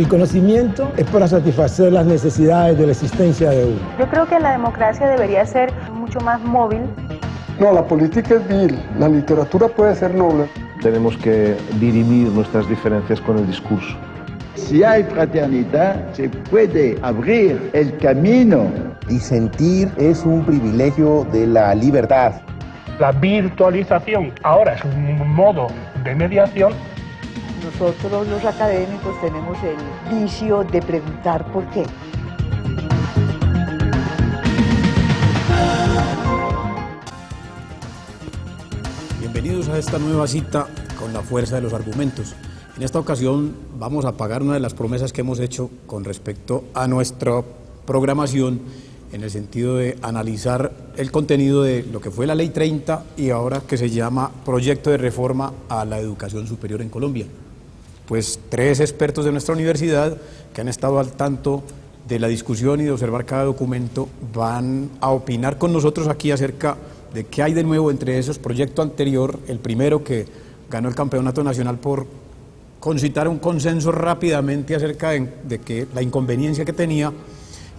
El conocimiento es para satisfacer las necesidades de la existencia de uno. Yo creo que la democracia debería ser mucho más móvil. No, la política es vil, la literatura puede ser noble. Tenemos que dirimir nuestras diferencias con el discurso. Si hay fraternidad, se puede abrir el camino. Disentir es un privilegio de la libertad. La virtualización ahora es un modo de mediación. Nosotros los académicos tenemos el vicio de preguntar por qué. Bienvenidos a esta nueva cita con la fuerza de los argumentos. En esta ocasión vamos a pagar una de las promesas que hemos hecho con respecto a nuestra programación en el sentido de analizar el contenido de lo que fue la Ley 30 y ahora que se llama Proyecto de Reforma a la Educación Superior en Colombia. Pues 3 expertos de nuestra universidad que han estado al tanto de la discusión y de observar cada documento van a opinar con nosotros aquí acerca de qué hay de nuevo entre esos proyectos anterior, el primero que ganó el campeonato nacional por concitar un consenso rápidamente acerca de que la inconveniencia que tenía,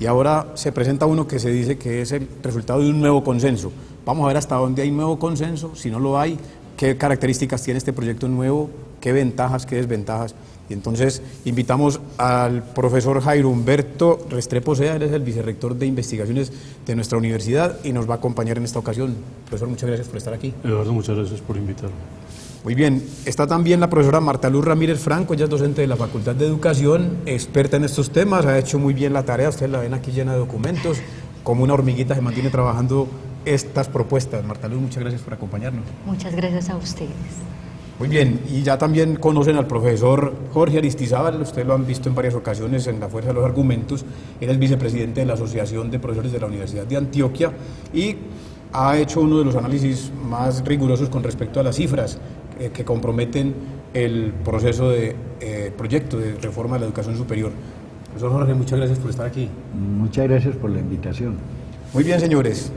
y ahora se presenta uno que se dice que es el resultado de un nuevo consenso. Vamos a ver hasta dónde hay nuevo consenso, si no lo hay, qué características tiene este proyecto nuevo, qué ventajas, qué desventajas. Y entonces invitamos al profesor Jairo Humberto Restrepo Sea, él es el vicerrector de investigaciones de nuestra universidad y nos va a acompañar en esta ocasión. Profesor, muchas gracias por estar aquí. Eduardo, muchas gracias por invitarme. Muy bien, está también la profesora Marta Luz Ramírez Franco, ella es docente de la Facultad de Educación, experta en estos temas, ha hecho muy bien la tarea, ustedes la ven aquí llena de documentos, como una hormiguita se mantiene trabajando estas propuestas. Marta Luz, muchas gracias por acompañarnos. Muchas gracias a ustedes. Muy bien, y ya también conocen al profesor Jorge Aristizábal, ustedes lo han visto en varias ocasiones en la fuerza de los argumentos, él es vicepresidente de la Asociación de Profesores de la Universidad de Antioquia y ha hecho uno de los análisis más rigurosos con respecto a las cifras que comprometen el proceso de proyecto de reforma de la educación superior. Profesor Jorge, muchas gracias por estar aquí. Muchas gracias por la invitación. Muy bien, señores.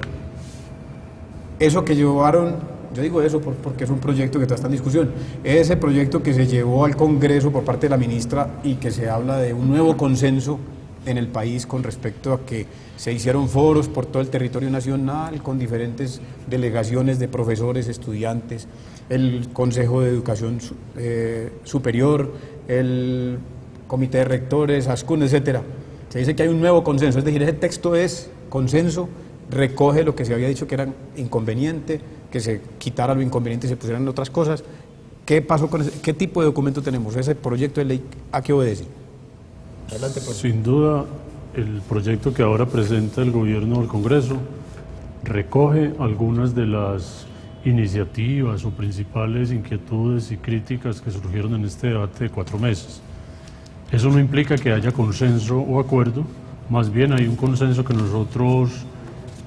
Eso que llevaron, yo digo eso porque es un proyecto que está en discusión, ese proyecto que se llevó al Congreso por parte de la ministra y que se habla de un nuevo consenso en el país con respecto a que se hicieron foros por todo el territorio nacional con diferentes delegaciones de profesores, estudiantes, el Consejo de Educación Superior, el Comité de Rectores, ASCUN, etcétera. Se dice que hay un nuevo consenso, es decir, ese texto es consenso, recoge lo que se había dicho que era inconveniente, que se quitara lo inconveniente y se pusieran otras cosas. ¿Qué pasó con ese, qué tipo de documento tenemos? ¿Ese proyecto de ley a qué obedece? Adelante, pues. Sin duda, el proyecto que ahora presenta el gobierno al Congreso recoge algunas de las iniciativas o principales inquietudes y críticas que surgieron en este debate de 4 meses. Eso no implica que haya consenso o acuerdo, más bien hay un consenso que nosotros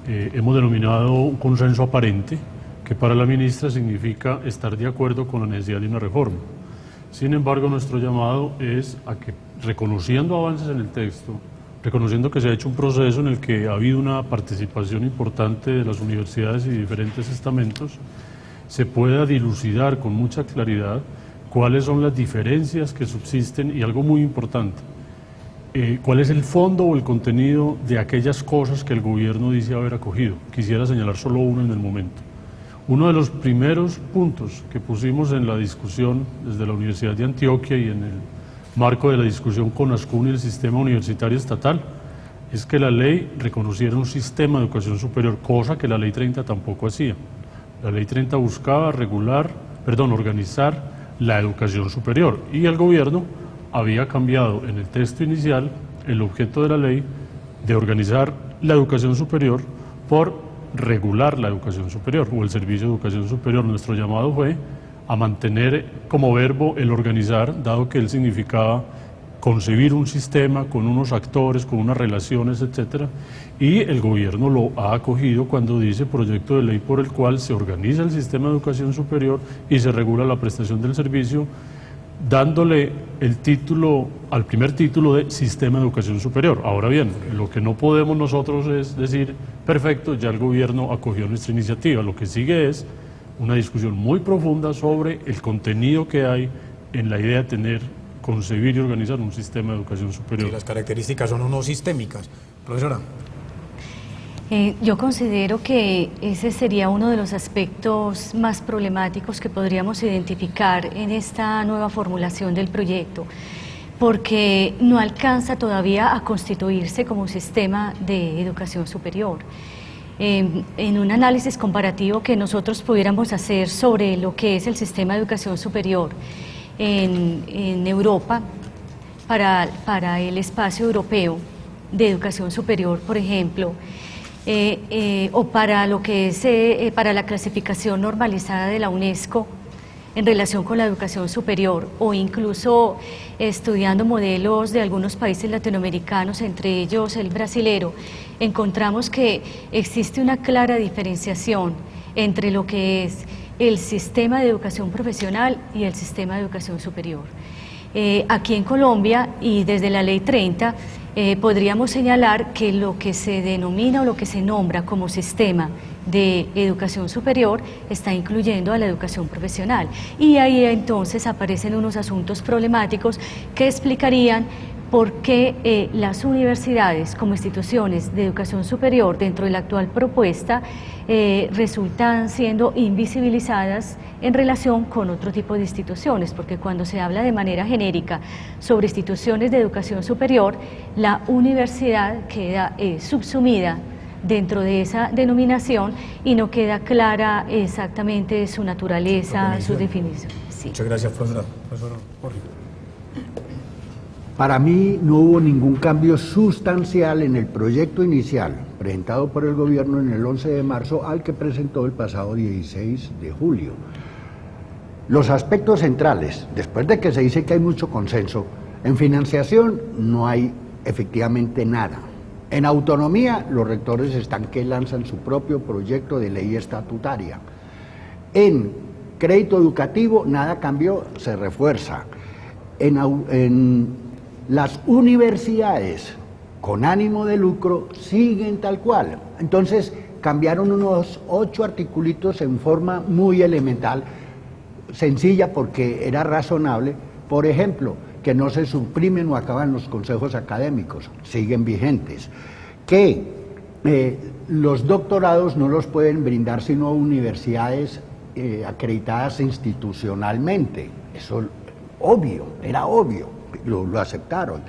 hemos denominado un consenso aparente, que para la ministra significa estar de acuerdo con la necesidad de una reforma. Sin embargo, nuestro llamado es a que, reconociendo avances en el texto, reconociendo que se ha hecho un proceso en el que ha habido una participación importante de las universidades y diferentes estamentos, se pueda dilucidar con mucha claridad cuáles son las diferencias que subsisten y algo muy importante, cuál es el fondo o el contenido de aquellas cosas que el gobierno dice haber acogido. Quisiera señalar solo uno en el momento. Uno de los primeros puntos que pusimos en la discusión desde la Universidad de Antioquia y en el marco de la discusión con ASCUN y el sistema universitario estatal es que la ley reconociera un sistema de educación superior, cosa que la Ley 30 tampoco hacía. La Ley 30 buscaba organizar la educación superior y el gobierno había cambiado en el texto inicial el objeto de la ley de organizar la educación superior por regular la educación superior o el servicio de educación superior. Nuestro llamado fue a mantener como verbo el organizar, dado que él significaba concebir un sistema con unos actores, con unas relaciones, etcétera, y el gobierno lo ha acogido cuando dice proyecto de ley por el cual se organiza el sistema de educación superior y se regula la prestación del servicio, dándole el título, al primer título de Sistema de Educación Superior. Ahora bien, lo que no podemos nosotros es decir, perfecto, ya el gobierno acogió nuestra iniciativa. Lo que sigue es una discusión muy profunda sobre el contenido que hay en la idea de tener concebir y organizar un sistema de educación superior. Y las características son o no sistémicas. Profesora. Yo considero que ese sería uno de los aspectos más problemáticos que podríamos identificar en esta nueva formulación del proyecto, porque no alcanza todavía a constituirse como un sistema de educación superior. En un análisis comparativo que nosotros pudiéramos hacer sobre lo que es el sistema de educación superior en Europa, para el espacio europeo de educación superior, por ejemplo, o para lo que es para la clasificación normalizada de la UNESCO en relación con la educación superior, o incluso estudiando modelos de algunos países latinoamericanos, entre ellos el brasilero, encontramos que existe una clara diferenciación entre lo que es el sistema de educación profesional y el sistema de educación superior. Aquí en Colombia, y desde la Ley 30, podríamos señalar que lo que se denomina o lo que se nombra como sistema de educación superior está incluyendo a la educación profesional, y ahí entonces aparecen unos asuntos problemáticos que explicarían por qué las universidades como instituciones de educación superior dentro de la actual propuesta resultan siendo invisibilizadas en relación con otro tipo de instituciones, porque cuando se habla de manera genérica sobre instituciones de educación superior, la universidad queda subsumida dentro de esa denominación y no queda clara exactamente su naturaleza, su definición. Sí. Muchas gracias, profesora. Profesor Jorge. Para mí no hubo ningún cambio sustancial en el proyecto inicial presentado por el gobierno en el 11 de marzo al que presentó el pasado 16 de julio. Los aspectos centrales, después de que se dice que hay mucho consenso, en financiación no hay efectivamente nada. En autonomía, los rectores están que lanzan su propio proyecto de ley estatutaria. En crédito educativo, nada cambió, se refuerza. En las universidades con ánimo de lucro siguen tal cual. Entonces, cambiaron unos 8 articulitos en forma muy elemental, sencilla porque era razonable. Por ejemplo, que no se suprimen o acaban los consejos académicos, siguen vigentes, que los doctorados no los pueden brindar sino universidades acreditadas institucionalmente, eso obvio, era obvio, lo aceptaron,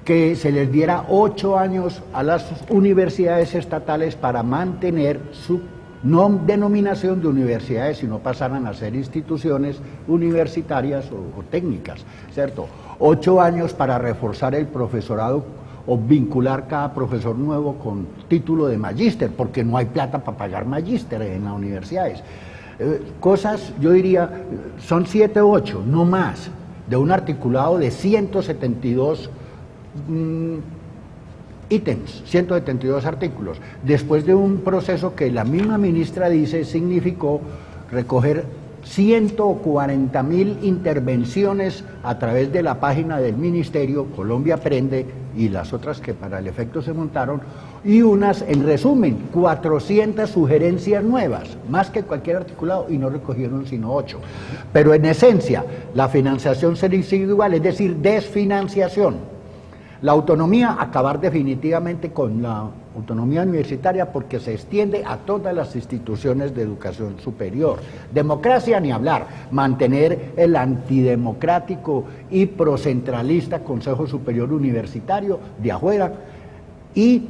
que se les diera 8 años a las universidades estatales para mantener su no denominación de universidades y no pasaran a ser instituciones universitarias o técnicas, ¿cierto? 8 años para reforzar el profesorado o vincular cada profesor nuevo con título de magíster, porque no hay plata para pagar magíster en las universidades. Cosas, yo diría, son 7 o 8, no más, de un articulado de 172 ítems, 172 artículos, después de un proceso que la misma ministra dice significó recoger 140.000 intervenciones a través de la página del Ministerio, Colombia Aprende y las otras que para el efecto se montaron, y unas, en resumen, 400 sugerencias nuevas, más que cualquier articulado, y no recogieron sino 8. Pero en esencia, la financiación sería igual, es decir, desfinanciación. La autonomía, acabar definitivamente con la autonomía universitaria porque se extiende a todas las instituciones de educación superior. Democracia ni hablar, mantener el antidemocrático y procentralista Consejo Superior Universitario de afuera, y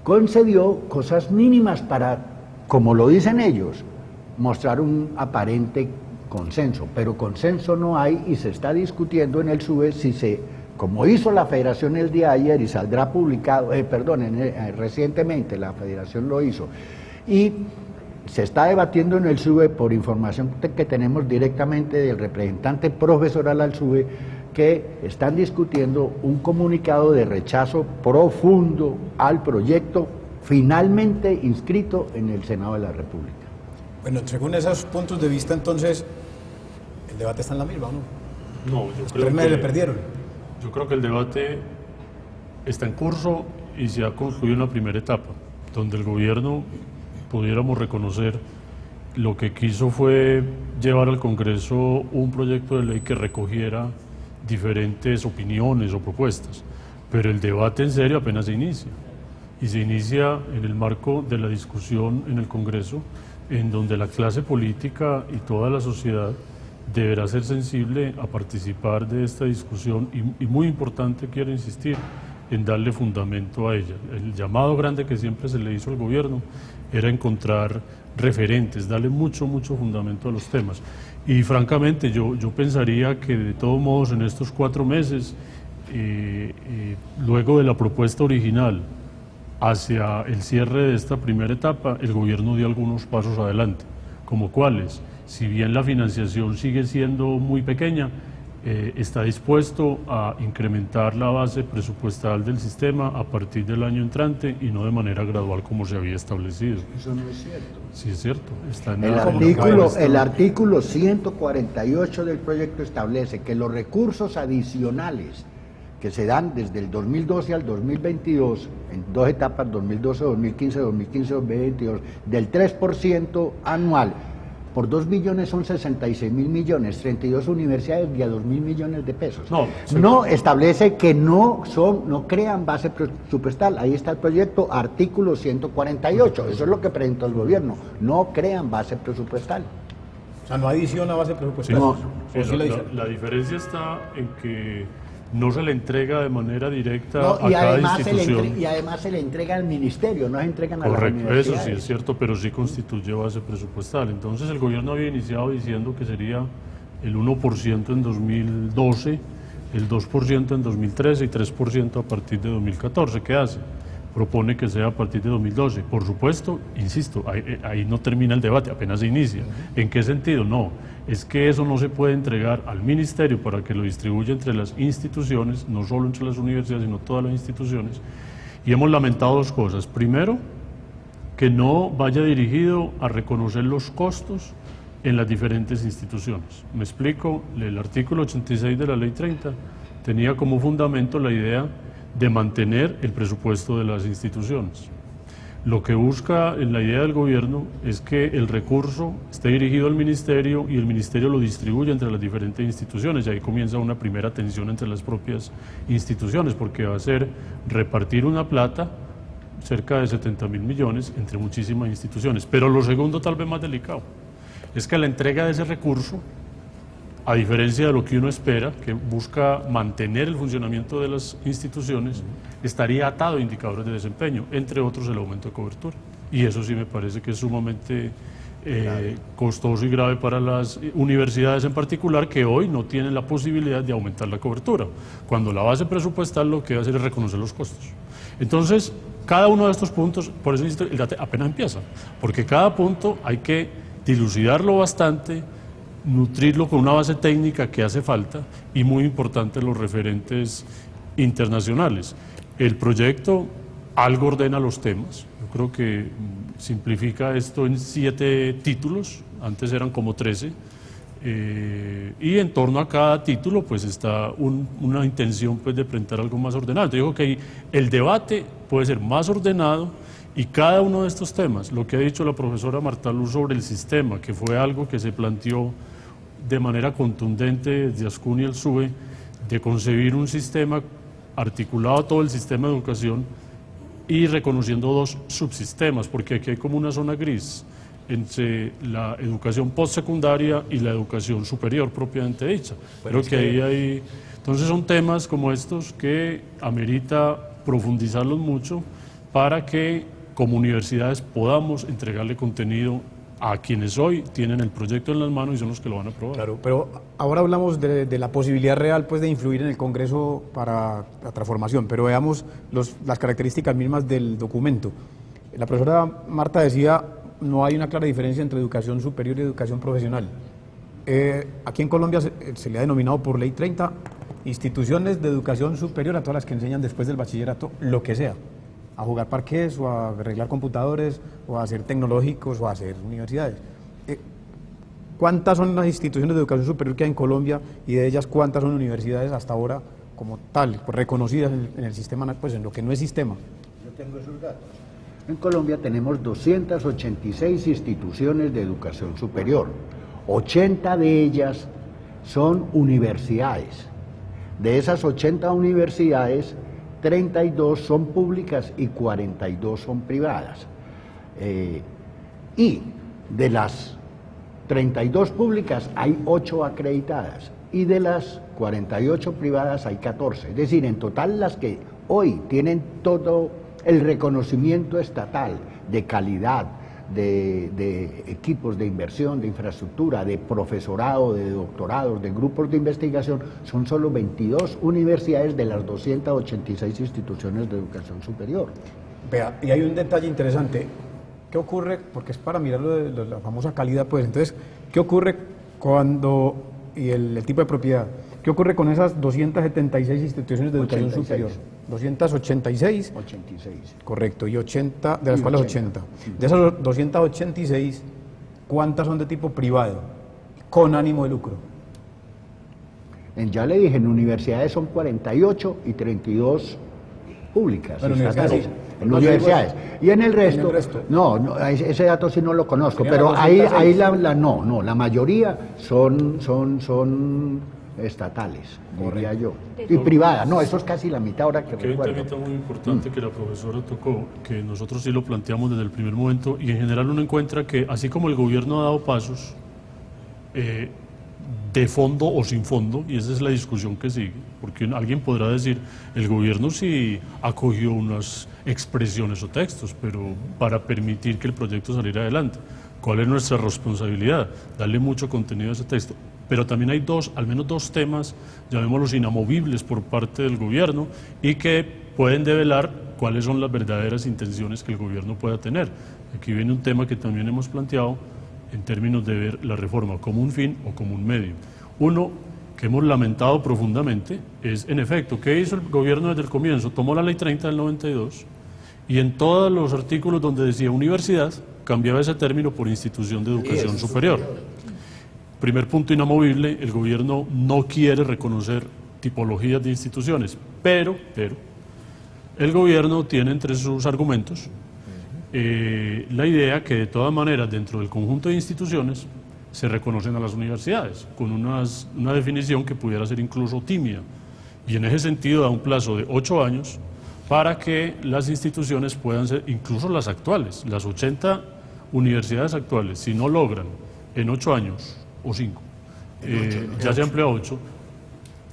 concedió cosas mínimas para, como lo dicen ellos, mostrar un aparente consenso, pero consenso no hay y se está discutiendo en el SUBE si se, como hizo la Federación el día de ayer y saldrá publicado, recientemente la Federación lo hizo, y se está debatiendo en el SUBE por información que tenemos directamente del representante profesoral al SUBE, que están discutiendo un comunicado de rechazo profundo al proyecto finalmente inscrito en el Senado de la República. Bueno, según esos puntos de vista, entonces, ¿el debate está en la misma o no? No, yo creo que le perdieron. Yo creo que el debate está en curso y se ha concluido en la primera etapa, donde el gobierno pudiéramos reconocer lo que quiso fue llevar al Congreso un proyecto de ley que recogiera diferentes opiniones o propuestas, pero el debate en serio apenas se inicia, y se inicia en el marco de la discusión en el Congreso, en donde la clase política y toda la sociedad deberá ser sensible a participar de esta discusión y muy importante, quiero insistir, en darle fundamento a ella. El llamado grande que siempre se le hizo al gobierno era encontrar referentes, darle mucho fundamento a los temas. Y francamente yo pensaría que de todos modos en estos 4 meses, luego de la propuesta original, hacia el cierre de esta primera etapa, el gobierno dio algunos pasos adelante, como cuáles. Si bien la financiación sigue siendo muy pequeña, está dispuesto a incrementar la base presupuestal del sistema a partir del año entrante y no de manera gradual como se había establecido. Eso no es cierto. Sí es cierto. Está en el artículo 148 del proyecto establece que los recursos adicionales que se dan desde el 2012 al 2022, en 2 etapas, 2012, 2015, 2015, 2022, del 3% anual, por 2 billones son 66 mil millones, 32 universidades y a 2 mil millones de pesos. No establece que no crean base presupuestal. Ahí está el proyecto, artículo 148. Eso es lo que presentó el gobierno. No crean base presupuestal. O sea, no adiciona base presupuestal. Sí, la diferencia está en que no se le entrega de manera directa a cada institución. Y además se le entrega al ministerio, no se entregan a las universidades. Correcto, eso sí es cierto, pero sí constituye base presupuestal. Entonces el gobierno había iniciado diciendo que sería el 1% en 2012, el 2% en 2013 y 3% a partir de 2014. ¿Qué hace? Propone que sea a partir de 2012. Por supuesto, insisto, ahí no termina el debate, apenas se inicia. ¿En qué sentido? No, es que eso no se puede entregar al ministerio para que lo distribuya entre las instituciones, no solo entre las universidades, sino todas las instituciones. Y hemos lamentado 2 cosas. Primero, que no vaya dirigido a reconocer los costos en las diferentes instituciones. Me explico, el artículo 86 de la Ley 30 tenía como fundamento la idea de mantener el presupuesto de las instituciones. Lo que busca en la idea del gobierno es que el recurso esté dirigido al ministerio y el ministerio lo distribuya entre las diferentes instituciones, y ahí comienza una primera tensión entre las propias instituciones, porque va a ser repartir una plata, cerca de 70 mil millones, entre muchísimas instituciones. Pero lo segundo, tal vez más delicado, es que la entrega de ese recurso, a diferencia de lo que uno espera, que busca mantener el funcionamiento de las instituciones, estaría atado a indicadores de desempeño, entre otros el aumento de cobertura. Y eso sí me parece que es sumamente costoso y grave para las universidades en particular, que hoy no tienen la posibilidad de aumentar la cobertura, cuando la base presupuestal lo que va a hacer es reconocer los costos. Entonces, cada uno de estos puntos, por eso el debate apenas empieza, porque cada punto hay que dilucidarlo bastante, nutrirlo con una base técnica que hace falta y muy importante los referentes internacionales. El proyecto algo ordena los temas, yo creo que simplifica esto en 7 títulos, antes eran como 13, y en torno a cada título pues está una intención pues de presentar algo más ordenado. Yo digo que el debate puede ser más ordenado y cada uno de estos temas, lo que ha dicho la profesora Marta Luz sobre el sistema, que fue algo que se planteó de manera contundente desde Ascun y el SUBE, de concebir un sistema articulado a todo el sistema de educación y reconociendo 2 subsistemas, porque aquí hay como una zona gris entre la educación postsecundaria y la educación superior propiamente dicha. Creo que ahí hay... Entonces son temas como estos que amerita profundizarlos mucho para que como universidades podamos entregarle contenido a quienes hoy tienen el proyecto en las manos y son los que lo van a aprobar. Claro, pero ahora hablamos de la posibilidad real pues, de influir en el Congreso para la transformación, pero veamos las características mismas del documento. La profesora Marta decía, no hay una clara diferencia entre educación superior y educación profesional. Aquí en Colombia se le ha denominado por Ley 30 instituciones de educación superior a todas las que enseñan después del bachillerato, lo que sea. A jugar parqués o a arreglar computadores o a hacer tecnológicos o a hacer universidades. ¿Cuántas son las instituciones de educación superior que hay en Colombia y de ellas cuántas son universidades hasta ahora como tal, reconocidas en el sistema, pues en lo que no es sistema? Yo tengo esos datos. En Colombia tenemos 286 instituciones de educación superior, 80 de ellas son universidades. De esas 80 universidades, 32 son públicas y 42 son privadas. Y de las 32 públicas hay 8 acreditadas y de las 48 privadas hay 14. Es decir, en total las que hoy tienen todo el reconocimiento estatal de calidad, de equipos de inversión, de infraestructura, de profesorado, de doctorados, de grupos de investigación, son solo 22 universidades de las 286 instituciones de educación superior. Vea, y hay un detalle interesante. ¿Qué ocurre? Porque es para mirar lo de la famosa calidad, pues. Entonces, ¿qué ocurre cuando, y el tipo de propiedad, qué ocurre con esas 276 instituciones de educación 86. superior? 286. 86. Correcto, y 80, de las cuales 80. De esas 286, ¿cuántas son de tipo privado, con ánimo de lucro? Ya le dije, en universidades son 48 y 32 públicas, Bueno, estatales, universidades. en universidades. Y en el resto, no, ese dato sí no lo conozco, pero ahí la mayoría son estatales, diría yo, y privadas, no, eso es casi la mitad ahora que recuerdo. Hay un tema muy importante que la profesora tocó, que nosotros sí lo planteamos desde el primer momento, y en general uno encuentra que así como el gobierno ha dado pasos de fondo o sin fondo, y esa es la discusión que sigue, porque alguien podrá decir, el gobierno sí acogió unas expresiones o textos, pero para permitir que el proyecto saliera adelante. ¿Cuál es nuestra responsabilidad? Darle mucho contenido a ese texto. Pero también hay al menos dos temas, llamémoslos inamovibles por parte del gobierno, y que pueden develar cuáles son las verdaderas intenciones que el gobierno pueda tener. Aquí viene un tema que también hemos planteado en términos de ver la reforma como un fin o como un medio. Uno que hemos lamentado profundamente es, en efecto, ¿qué hizo el gobierno desde el comienzo? Tomó la Ley 30 del 92 y en todos los artículos donde decía universidad, cambiaba ese término por institución de educación superior. Primer punto inamovible, el gobierno no quiere reconocer tipologías de instituciones, pero el gobierno tiene entre sus argumentos la idea que de todas maneras dentro del conjunto de instituciones se reconocen a las universidades, con una definición que pudiera ser incluso tímida, y en ese sentido da un plazo de 8 años para que las instituciones puedan ser, incluso las actuales, las 80 universidades actuales, si no logran en 8 años, o 5, ya se amplía a 8,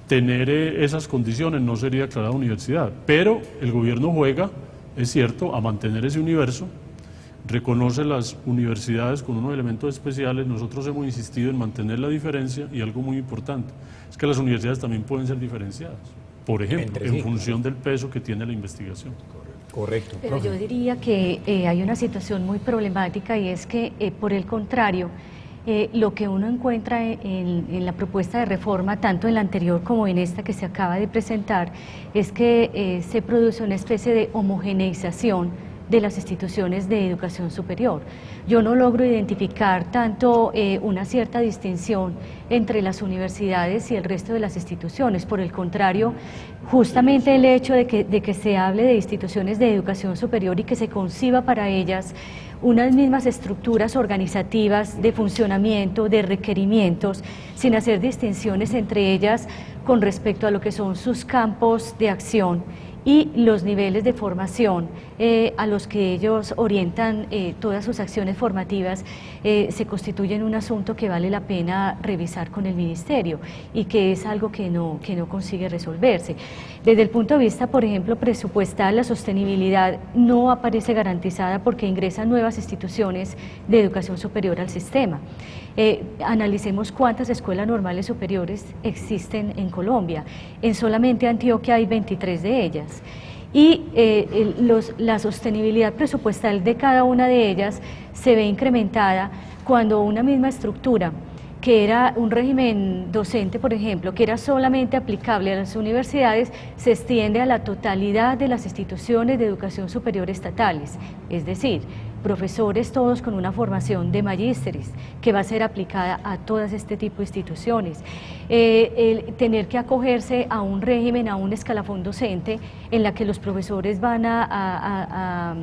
tener esas condiciones no sería declarada universidad, pero el gobierno juega, es cierto, a mantener ese universo, reconoce las universidades con unos elementos especiales. Nosotros hemos insistido en mantener la diferencia, y algo muy importante es que las universidades también pueden ser diferenciadas, por ejemplo, en función del peso que tiene la investigación. Correcto. Pero yo diría que hay una situación muy problemática, y es que, por el contrario, lo que uno encuentra en la propuesta de reforma, tanto en la anterior como en esta que se acaba de presentar, es que se produce una especie de homogeneización de las instituciones de educación superior. Yo no logro identificar tanto una cierta distinción entre las universidades y el resto de las instituciones. Por el contrario, justamente el hecho de que se hable de instituciones de educación superior y que se conciba para ellas unas mismas estructuras organizativas de funcionamiento, de requerimientos, sin hacer distinciones entre ellas con respecto a lo que son sus campos de acción y los niveles de formación a los que ellos orientan todas sus acciones formativas, se constituyen un asunto que vale la pena revisar con el Ministerio, y que es algo que no consigue resolverse. Desde el punto de vista, por ejemplo, presupuestal, la sostenibilidad no aparece garantizada porque ingresan nuevas instituciones de educación superior al sistema. Analicemos cuántas escuelas normales superiores existen en Colombia. En solamente Antioquia hay 23 de ellas. Y la sostenibilidad presupuestal de cada una de ellas se ve incrementada cuando una misma estructura, que era un régimen docente, por ejemplo, que era solamente aplicable a las universidades, se extiende a la totalidad de las instituciones de educación superior estatales, es decir, profesores todos con una formación de magísteres que va a ser aplicada a todas este tipo de instituciones, el tener que acogerse a un régimen, a un escalafón docente en la que los profesores van a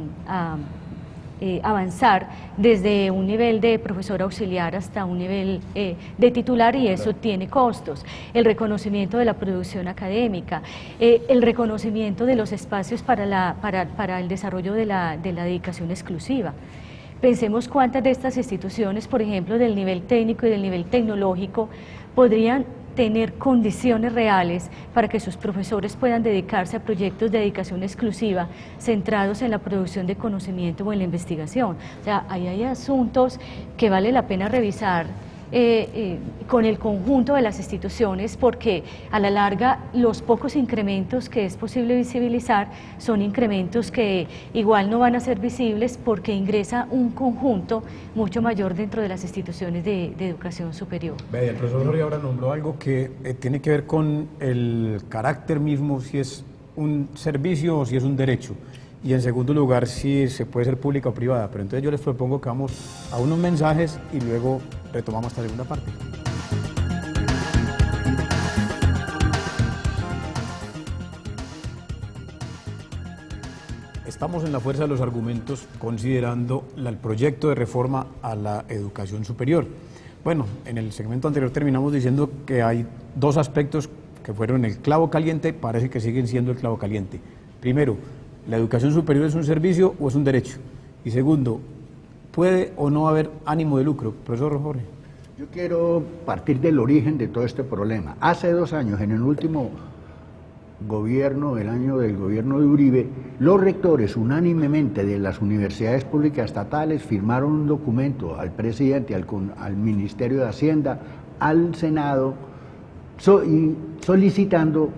avanzar desde un nivel de profesor auxiliar hasta un nivel de titular, y eso tiene costos. El reconocimiento de la producción académica, el reconocimiento de los espacios para el desarrollo de la dedicación exclusiva. Pensemos cuántas de estas instituciones, por ejemplo, del nivel técnico y del nivel tecnológico, podrían tener condiciones reales para que sus profesores puedan dedicarse a proyectos de dedicación exclusiva centrados en la producción de conocimiento o en la investigación. O sea, ahí hay asuntos que vale la pena revisar con el conjunto de las instituciones, porque a la larga los pocos incrementos que es posible visibilizar son incrementos que igual no van a ser visibles porque ingresa un conjunto mucho mayor dentro de las instituciones de educación superior. El profesor Jorge ahora nombró algo que tiene que ver con el carácter mismo, si es un servicio o si es un derecho. Y en segundo lugar, si se puede ser pública o privada. Pero entonces yo les propongo que vamos a unos mensajes y luego retomamos esta segunda parte. Estamos en la fuerza de los argumentos considerando el proyecto de reforma a la educación superior. Bueno, en el segmento anterior terminamos diciendo que hay dos aspectos que fueron el clavo caliente, parece que siguen siendo el clavo caliente. Primero, ¿la educación superior es un servicio o es un derecho? Y segundo, ¿puede o no haber ánimo de lucro? Profesor Jorge. Yo quiero partir del origen de todo este problema. Hace 2 años, en el último gobierno, el año del gobierno de Uribe, los rectores unánimemente de las universidades públicas estatales firmaron un documento al presidente, al Ministerio de Hacienda, al Senado, solicitando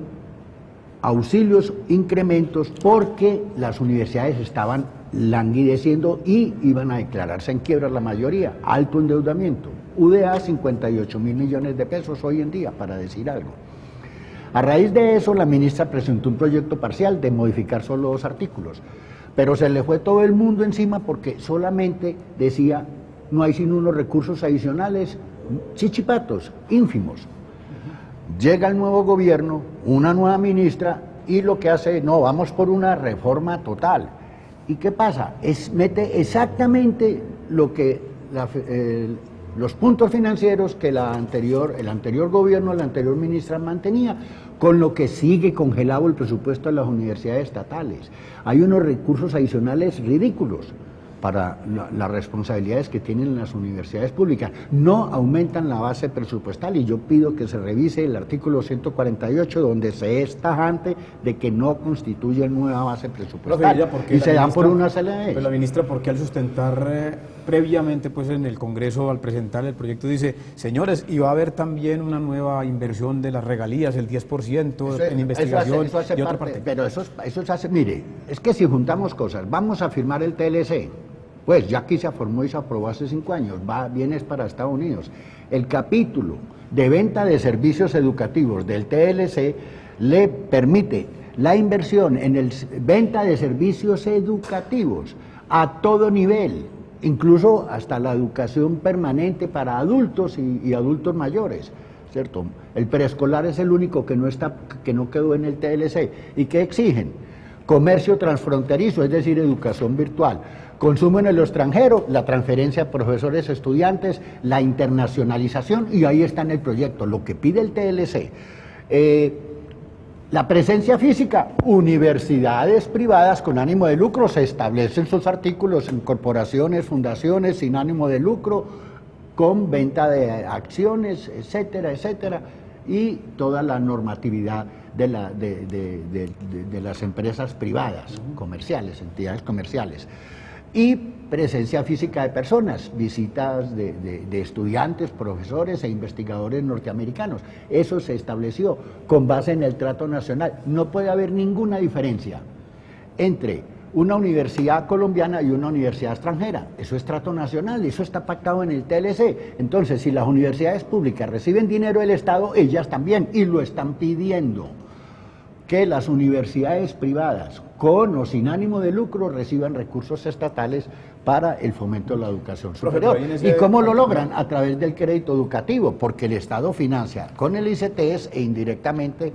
auxilios, incrementos, porque las universidades estaban languideciendo y iban a declararse en quiebra la mayoría, alto endeudamiento. UDA 58.000 millones de pesos hoy en día, para decir algo. A raíz de eso, la ministra presentó un proyecto parcial de modificar solo 2 artículos, pero se le fue todo el mundo encima porque solamente decía, no hay sino unos recursos adicionales, chichipatos, ínfimos. Llega el nuevo gobierno, una nueva ministra, y lo que hace, no, vamos por una reforma total. ¿Y qué pasa? Mete exactamente lo que los puntos financieros que el anterior gobierno, la anterior ministra mantenía, con lo que sigue congelado el presupuesto de las universidades estatales. Hay unos recursos adicionales ridículos para las responsabilidades que tienen las universidades públicas. No aumentan la base presupuestal y yo pido que se revise el artículo 148 donde se es tajante de que no constituye nueva base presupuestal y se dan por una sola vez. Pero la ministra, ¿por qué al sustentar previamente pues en el Congreso, al presentar el proyecto, dice, señores, y va a haber también una nueva inversión de las regalías, el 10% en investigación eso hace y otra parte, parte? pero eso hace, mire, es que si juntamos cosas, vamos a firmar el TLC, pues ya aquí se formó y se aprobó hace 5 años, bienes para Estados Unidos. El capítulo de venta de servicios educativos del TLC le permite la inversión en venta de servicios educativos a todo nivel, incluso hasta la educación permanente para adultos y adultos mayores, ¿cierto? El preescolar es el único que no quedó en el TLC. ¿Y qué exigen? Comercio transfronterizo, es decir, educación virtual. Consumo en el extranjero, la transferencia de profesores, estudiantes, la internacionalización, y ahí está en el proyecto, lo que pide el TLC. La presencia física, universidades privadas con ánimo de lucro, se establecen sus artículos en corporaciones, fundaciones sin ánimo de lucro, con venta de acciones, etcétera, etcétera, y toda la normatividad de las empresas privadas, comerciales, entidades comerciales. Y presencia física de personas, visitas de estudiantes, profesores e investigadores norteamericanos. Eso se estableció con base en el trato nacional. No puede haber ninguna diferencia entre una universidad colombiana y una universidad extranjera. Eso es trato nacional, eso está pactado en el TLC. Entonces, si las universidades públicas reciben dinero del Estado, ellas también, y lo están pidiendo. Que las universidades privadas, con o sin ánimo de lucro, reciban recursos estatales para el fomento de la educación superior. ¿Y cómo lo logran? A través del crédito educativo, porque el Estado financia con el ICTS e indirectamente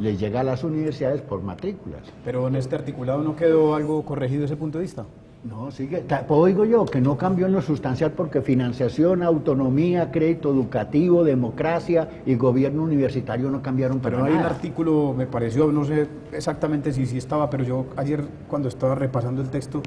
les llega a las universidades por matrículas. Pero en este articulado no quedó algo corregido desde ese punto de vista. No, sigue. Oigo yo que no cambió en lo sustancial porque financiación, autonomía, crédito educativo, democracia y gobierno universitario no cambiaron para nada. Pero hay un artículo, me pareció, no sé exactamente si estaba, pero yo ayer cuando estaba repasando el texto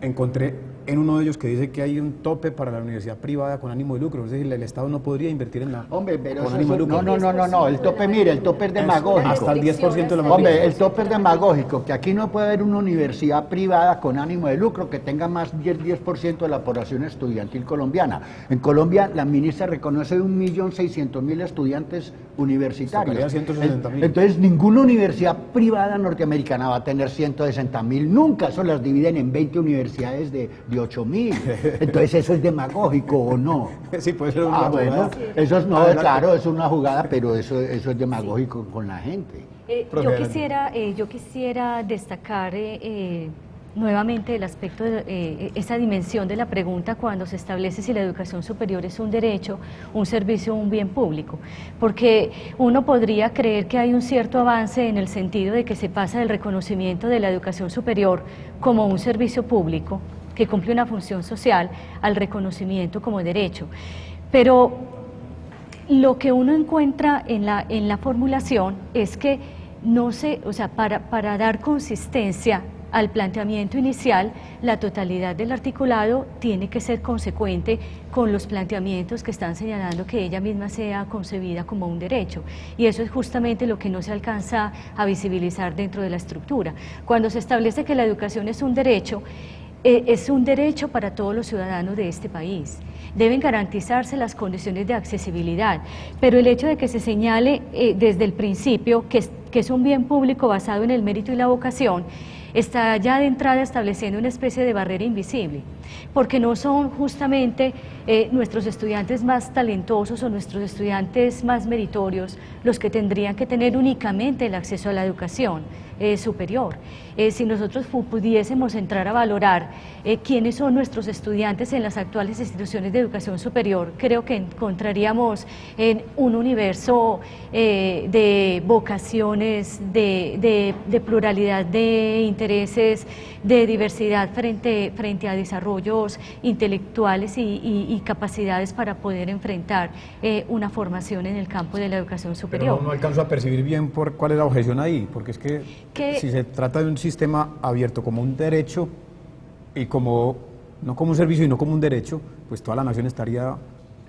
encontré en uno de ellos que dice que hay un tope para la universidad privada con ánimo de lucro, es decir, el Estado no podría invertir en la con ánimo de lucro. No, el tope, mire, el tope es demagógico. Hasta el 10% de la matrícula. Hombre, el tope es demagógico, que aquí no puede haber una universidad privada con ánimo de lucro que tenga más del 10% de la población estudiantil colombiana. En Colombia la ministra reconoce 1.600.000 estudiantes universitarios. 160.000. Entonces ninguna universidad privada norteamericana va a tener 160.000 nunca, eso las dividen en 20 universidades de 8.000. Entonces eso es demagógico o no. Sí, puede ser una bueno, jugada. eso es no, claro, es una jugada, pero eso es demagógico con la gente. Yo quisiera destacar nuevamente el aspecto de esa dimensión de la pregunta cuando se establece si la educación superior es un derecho, un servicio o un bien público, porque uno podría creer que hay un cierto avance en el sentido de que se pasa del reconocimiento de la educación superior como un servicio público que cumple una función social al reconocimiento como derecho, pero lo que uno encuentra en la formulación es que no se, o sea, para dar consistencia al planteamiento inicial, la totalidad del articulado tiene que ser consecuente con los planteamientos que están señalando que ella misma sea concebida como un derecho, y eso es justamente lo que no se alcanza a visibilizar dentro de la estructura. Cuando se establece que la educación es un derecho para todos los ciudadanos de este país. Deben garantizarse las condiciones de accesibilidad, pero el hecho de que se señale desde el principio que es un bien público basado en el mérito y la vocación, está ya de entrada estableciendo una especie de barrera invisible, porque no son justamente nuestros estudiantes más talentosos o nuestros estudiantes más meritorios los que tendrían que tener únicamente el acceso a la educación superior. Si nosotros pudiésemos entrar a valorar quiénes son nuestros estudiantes en las actuales instituciones de educación superior, creo que encontraríamos en un universo de vocaciones, de pluralidad de intereses, de diversidad frente a desarrollos intelectuales y capacidades para poder enfrentar una formación en el campo de la educación superior. Pero no alcanzo a percibir bien cuál es la objeción ahí, porque es que si se trata de un sistema abierto como un derecho y no como un servicio y no como un derecho, pues toda la nación estaría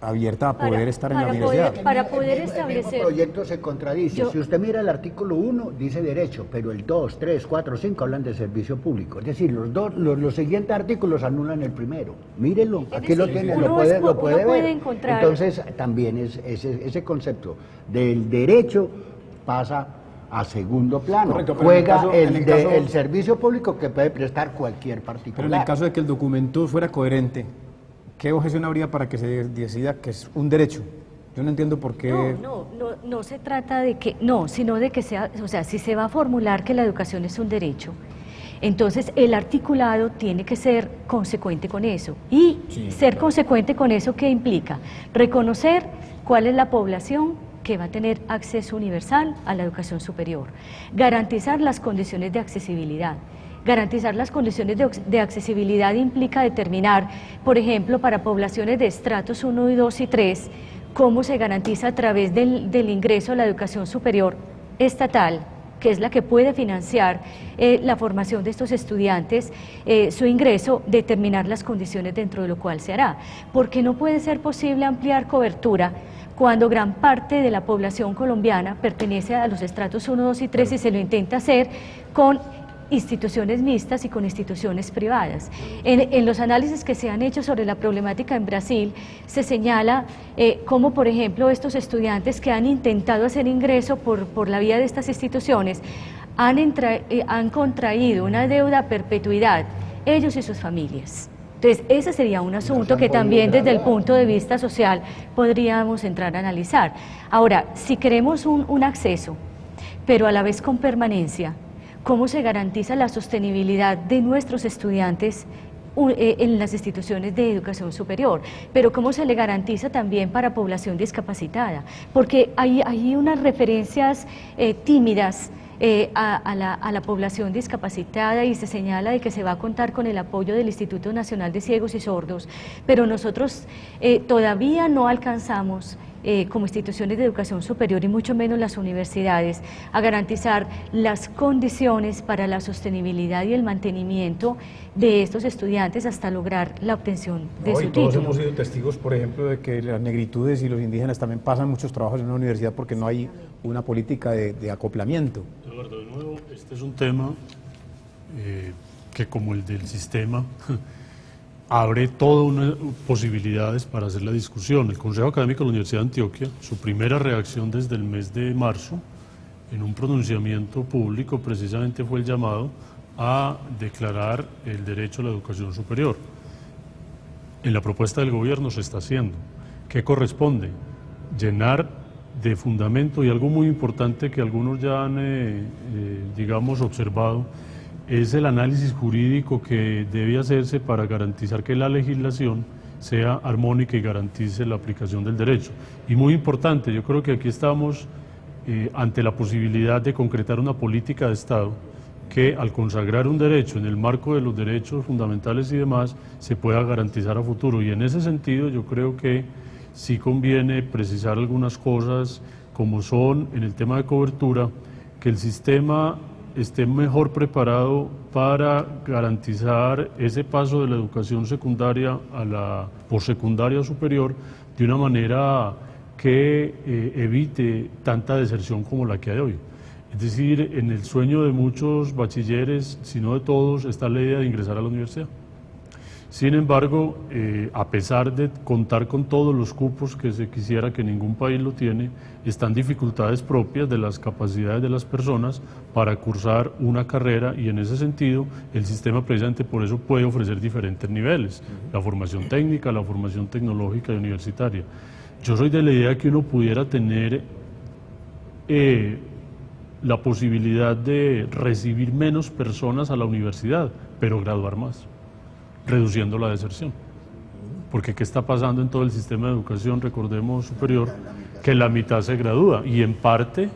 abierta a poder estar en la universidad. Para poder establecer... El proyecto se contradice. Si usted mira el artículo 1, dice derecho, pero el 2, 3, 4, 5 hablan de servicio público. Es decir, los siguientes artículos anulan el primero. Mírelo, aquí lo tiene, lo puede ver. Encontrar... Entonces, también ese concepto del derecho pasa a segundo plano. Correcto, juega el servicio público que puede prestar cualquier particular. Pero en el caso de que el documento fuera coherente, ¿qué objeción habría para que se decida que es un derecho? Yo no entiendo por qué... No se trata de que, sino de que sea, o sea, si se va a formular que la educación es un derecho, entonces el articulado tiene que ser consecuente con eso. Y ser consecuente con eso, ¿qué implica? Reconocer cuál es la población que va a tener acceso universal a la educación superior, garantizar las condiciones de accesibilidad. Garantizar las condiciones de accesibilidad implica determinar, por ejemplo, para poblaciones de estratos 1, 2 y 3, cómo se garantiza a través del ingreso a la educación superior estatal, que es la que puede financiar la formación de estos estudiantes, su ingreso, determinar las condiciones dentro de lo cual se hará. Porque no puede ser posible ampliar cobertura cuando gran parte de la población colombiana pertenece a los estratos 1, 2 y 3 y se lo intenta hacer con instituciones mixtas y con instituciones privadas. En los análisis que se han hecho sobre la problemática en Brasil, se señala cómo, por ejemplo, estos estudiantes que han intentado hacer ingreso por la vía de estas instituciones han contraído una deuda a perpetuidad, ellos y sus familias. Entonces, ese sería un asunto que también desde el punto de vista social podríamos entrar a analizar. Ahora, si queremos un acceso, pero a la vez con permanencia, ¿cómo se garantiza la sostenibilidad de nuestros estudiantes en las instituciones de educación superior, pero cómo se le garantiza también para población discapacitada, porque hay unas referencias tímidas a la población discapacitada y se señala de que se va a contar con el apoyo del Instituto Nacional de Ciegos y Sordos, pero nosotros todavía no alcanzamos como instituciones de educación superior y mucho menos las universidades a garantizar las condiciones para la sostenibilidad y el mantenimiento de estos estudiantes hasta lograr la obtención de su título. Todos hemos sido testigos, por ejemplo, de que las negritudes y los indígenas también pasan muchos trabajos en una universidad porque no hay una política de acoplamiento. Eduardo, de nuevo, este es un tema que, como el del sistema, abre todas unas posibilidades para hacer la discusión. El Consejo Académico de la Universidad de Antioquia, su primera reacción desde el mes de marzo, en un pronunciamiento público, precisamente fue el llamado a declarar el derecho a la educación superior. En la propuesta del gobierno se está haciendo. ¿Qué corresponde? Llenar de fundamento, y algo muy importante que algunos ya han, digamos, observado, es el análisis jurídico que debe hacerse para garantizar que la legislación sea armónica y garantice la aplicación del derecho. Y muy importante, yo creo que aquí estamos ante la posibilidad de concretar una política de Estado que, al consagrar un derecho en el marco de los derechos fundamentales y demás, se pueda garantizar a futuro. Y en ese sentido yo creo que sí conviene precisar algunas cosas, como son, en el tema de cobertura, que el sistema esté mejor preparado para garantizar ese paso de la educación secundaria a la postsecundaria superior de una manera que evite tanta deserción como la que hay hoy. Es decir, en el sueño de muchos bachilleres, si no de todos, está la idea de ingresar a la universidad. Sin embargo, a pesar de contar con todos los cupos que se quisiera, que ningún país lo tiene, están dificultades propias de las capacidades de las personas para cursar una carrera, y en ese sentido el sistema precisamente por eso puede ofrecer diferentes niveles, la formación técnica, la formación tecnológica y universitaria. Yo soy de la idea que uno pudiera tener la posibilidad de recibir menos personas a la universidad, pero graduar más, reduciendo la deserción. Porque ¿qué está pasando en todo el sistema de educación, recordemos, superior? Que la mitad se gradúa, y en parte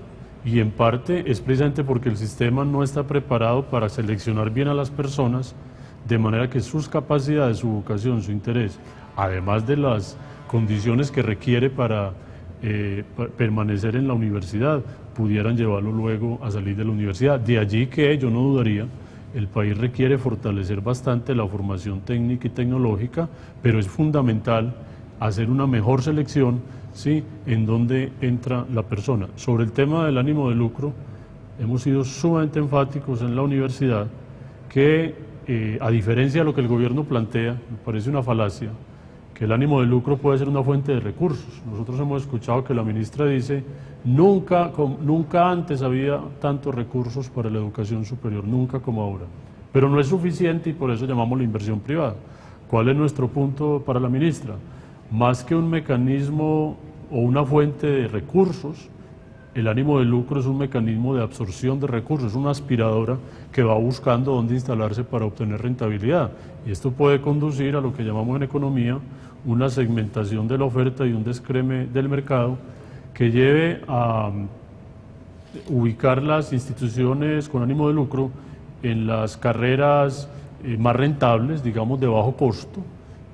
es precisamente porque el sistema no está preparado para seleccionar bien a las personas, de manera que sus capacidades, su vocación, su interés, además de las condiciones que requiere para permanecer en la universidad, pudieran llevarlo luego a salir de la universidad. De allí que, yo no dudaría, el país requiere fortalecer bastante la formación técnica y tecnológica, pero es fundamental hacer una mejor selección, ¿sí?, en donde entra la persona. Sobre el tema del ánimo de lucro, hemos sido sumamente enfáticos en la universidad que, a diferencia de lo que el gobierno plantea, me parece una falacia, que el ánimo de lucro puede ser una fuente de recursos. Nosotros hemos escuchado que la ministra dice: nunca antes había tantos recursos para la educación superior, nunca como ahora. Pero no es suficiente, y por eso llamamos la inversión privada. ¿Cuál es nuestro punto para la ministra? Más que un mecanismo o una fuente de recursos, el ánimo de lucro es un mecanismo de absorción de recursos, es una aspiradora que va buscando dónde instalarse para obtener rentabilidad. Y esto puede conducir a lo que llamamos en economía una segmentación de la oferta y un descreme del mercado, que lleve a ubicar las instituciones con ánimo de lucro en las carreras más rentables, digamos de bajo costo,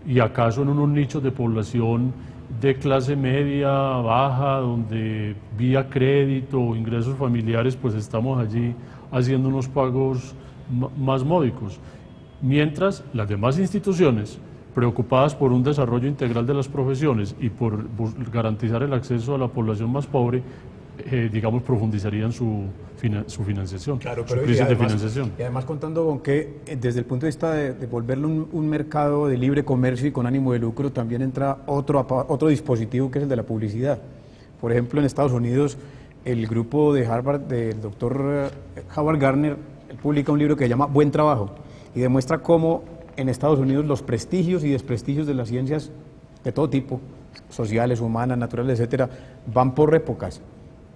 y acaso en unos nichos de población de clase media, baja, donde vía crédito o ingresos familiares pues estamos allí haciendo unos pagos más módicos. Mientras las demás instituciones, preocupadas por un desarrollo integral de las profesiones y por garantizar el acceso a la población más pobre, digamos, profundizarían su financiación, claro, su crisis de financiación. Y además contando con que, desde el punto de vista de volverlo un mercado de libre comercio y con ánimo de lucro, también entra otro dispositivo, que es el de la publicidad. Por ejemplo, en Estados Unidos, el grupo de Harvard, del doctor Howard Gardner, publica un libro que se llama Buen Trabajo, y demuestra cómo en Estados Unidos los prestigios y desprestigios de las ciencias de todo tipo, sociales, humanas, naturales, etcétera, van por épocas.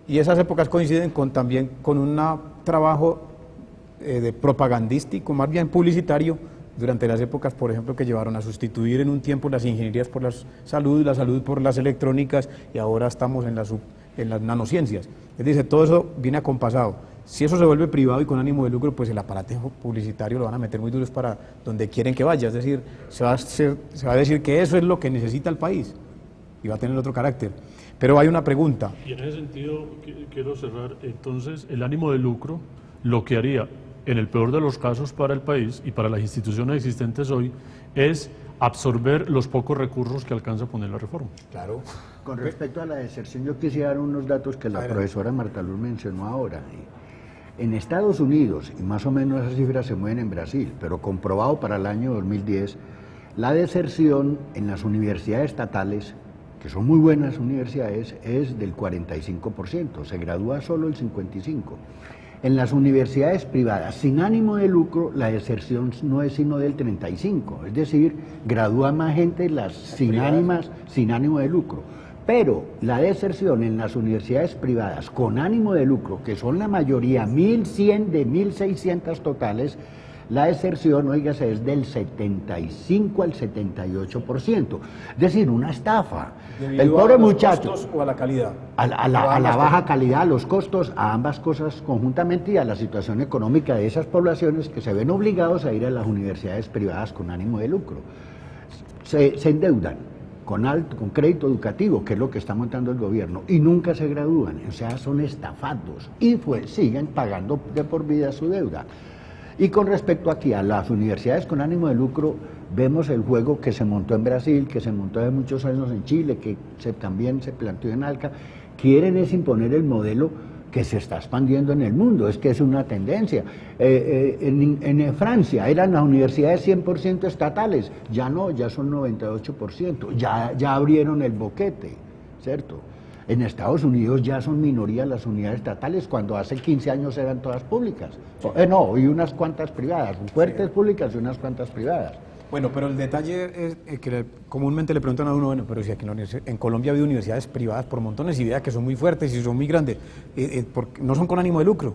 Y esas épocas coinciden también con un trabajo propagandístico, más bien publicitario, durante las épocas, por ejemplo, que llevaron a sustituir en un tiempo las ingenierías por la salud por las electrónicas, y ahora estamos en las nanociencias. Es decir, todo eso viene acompasado. Si eso se vuelve privado y con ánimo de lucro, pues el aparato publicitario lo van a meter muy duros para donde quieren que vaya. Es decir, se va a decir que eso es lo que necesita el país y va a tener otro carácter. Pero hay una pregunta. Y en ese sentido quiero cerrar. Entonces, el ánimo de lucro lo que haría, en el peor de los casos para el país y para las instituciones existentes hoy, es absorber los pocos recursos que alcanza a poner la reforma. Claro. Con respecto a la deserción, yo quisiera dar unos datos que la profesora Marta Luz mencionó ahora. En Estados Unidos, y más o menos esas cifras se mueven en Brasil, pero comprobado para el año 2010, la deserción en las universidades estatales, que son muy buenas universidades, es del 45%, se gradúa solo el 55%. En las universidades privadas sin ánimo de lucro, la deserción no es sino del 35%, es decir, gradúa más gente las sin ánimo de lucro. Pero la deserción en las universidades privadas con ánimo de lucro, que son la mayoría, 1.100 de 1.600 totales, la deserción, óigase, es del 75 al 78%. Es decir, una estafa. El pobre muchacho. ¿A los costos o a la calidad? A la baja calidad, a los costos, a ambas cosas conjuntamente, y a la situación económica de esas poblaciones que se ven obligados a ir a las universidades privadas con ánimo de lucro. Se endeudan con crédito educativo, que es lo que está montando el gobierno, y nunca se gradúan, o sea, son estafados, y pues siguen pagando de por vida su deuda. Y con respecto aquí a las universidades con ánimo de lucro, vemos el juego que se montó en Brasil, que se montó hace muchos años en Chile, que también se planteó en Alca. Quieren es imponer el modelo que se está expandiendo en el mundo, es que es una tendencia. En Francia eran las universidades 100% estatales, ya no, ya son 98%, ya abrieron el boquete, ¿cierto? En Estados Unidos ya son minoría las unidades estatales, cuando hace 15 años eran todas públicas. No, y unas cuantas privadas, fuertes públicas y unas cuantas privadas. Bueno, pero el detalle es que comúnmente le preguntan a uno, bueno, pero si aquí en Colombia ha habido universidades privadas por montones y vea que son muy fuertes y son muy grandes, no son con ánimo de lucro.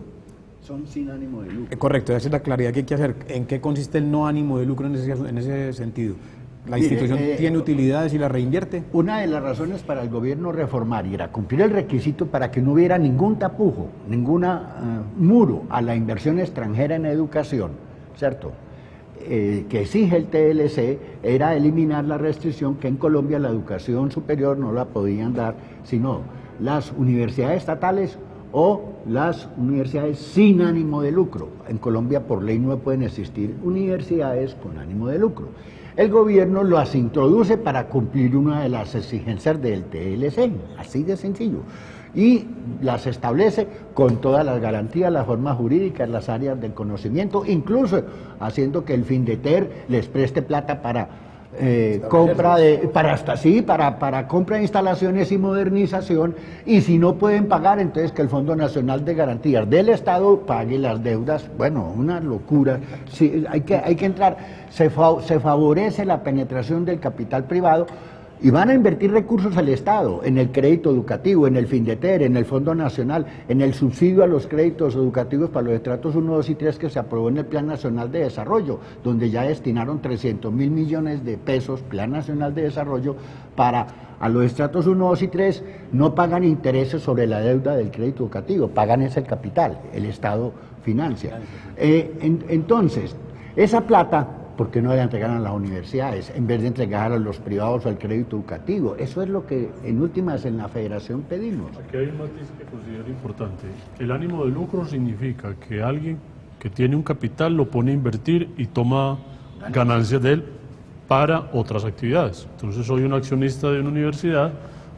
Son sin ánimo de lucro. Correcto, esa es la claridad que hay que hacer. ¿En qué consiste el no ánimo de lucro en ese sentido? ¿La institución tiene utilidades y la reinvierte? Una de las razones para el gobierno reformar y era cumplir el requisito para que no hubiera ningún tapujo, muro a la inversión extranjera en educación, ¿cierto? Que exige el TLC, era eliminar la restricción que en Colombia la educación superior no la podían dar, sino las universidades estatales o las universidades sin ánimo de lucro. En Colombia por ley no pueden existir universidades con ánimo de lucro. El gobierno las introduce para cumplir una de las exigencias del TLC, así de sencillo, y las establece con todas las garantías, las formas jurídicas, las áreas del conocimiento, incluso haciendo que el Findeter les preste plata para compra de instalaciones y modernización, y si no pueden pagar, entonces que el Fondo Nacional de Garantías del Estado pague las deudas. Bueno, una locura. Sí, hay que entrar, se favorece la penetración del capital privado, y van a invertir recursos al Estado en el crédito educativo, en el Findeter, en el Fondo Nacional, en el subsidio a los créditos educativos para los estratos 1, 2 y 3 que se aprobó en el Plan Nacional de Desarrollo, donde ya destinaron 300.000 millones de pesos, Plan Nacional de Desarrollo, para a los estratos 1, 2 y 3 no pagan intereses sobre la deuda del crédito educativo, pagan ese el capital, el Estado financia. Entonces, esa plata, ¿por qué no la entregan a las universidades en vez de entregar a los privados o al crédito educativo? Eso es lo que en últimas en la federación pedimos. Aquí hay un matiz que considero importante. El ánimo de lucro significa que alguien que tiene un capital lo pone a invertir y toma ganancias de él para otras actividades. Entonces soy un accionista de una universidad,